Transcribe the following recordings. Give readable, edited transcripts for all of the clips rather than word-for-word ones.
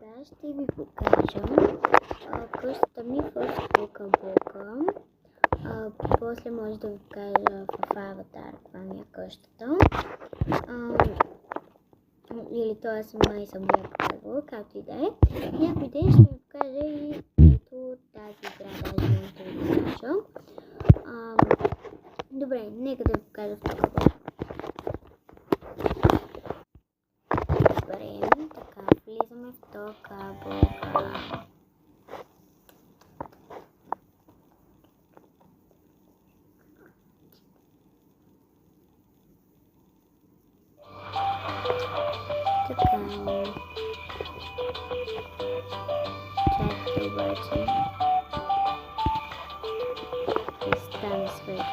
Сега ще ви покажа къщата ми в Бука. После може да ви покажа в аватар каква ми е къщата. Или т.е. май съм я показвала, както и да е. Някой ден ще ви покажа и ето тази игра, даже може да ви покажа. Добре, нека да ви покажа в този блок. Добре, така, влизаме в този блок. Така, чакайте обаче. Стане светло.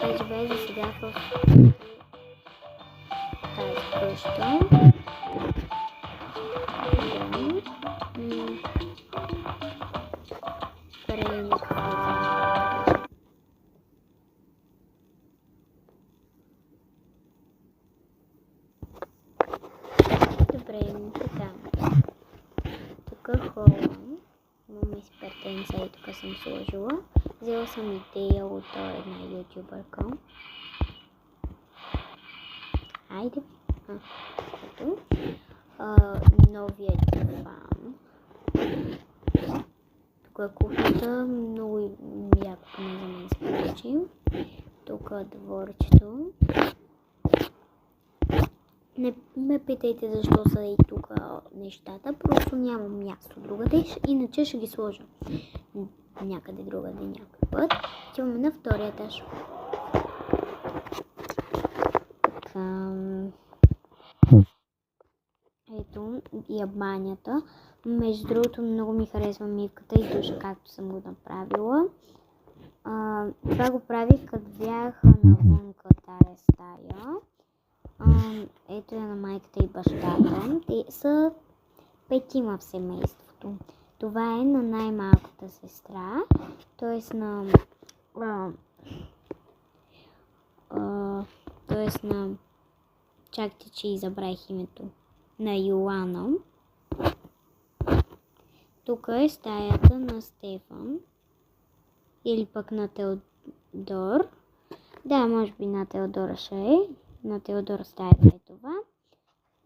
Те живее за сега в тази къща. Добре, така. Тук хола. Имаме спартенца и тук съм сложила. Взела съм идея от една ютубърка. Хайде. Ето. Новия диван. Тук е кухнята. Много яко поне за мен се получи. Тук е дворчето. Не ме питайте защо са и тук нещата, просто нямам място другаде, иначе ще ги сложа някъде другаде някой път. Отиваме на втория етаж. Така. Ето и банята. Между другото много ми харесва мивката и душа, както съм го направила. Това го правих като бях навънка тази стая. Ето я на майката и бащата. Те са 5 в семейството. Това е на най-малката сестра, т.е. на чакайте, че забравих името, на Йоана. Тук е стаята на Стефан или пък на Теодор. Да, може би на Теодора ще е. На Теодор стаята е това.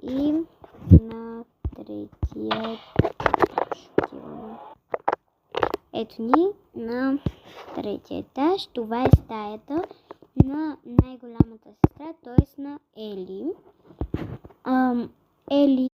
И на третия етаж. Ето ни на третия етаж. Това е стаята на най-голямата сестра, т.е. на Ели. Ели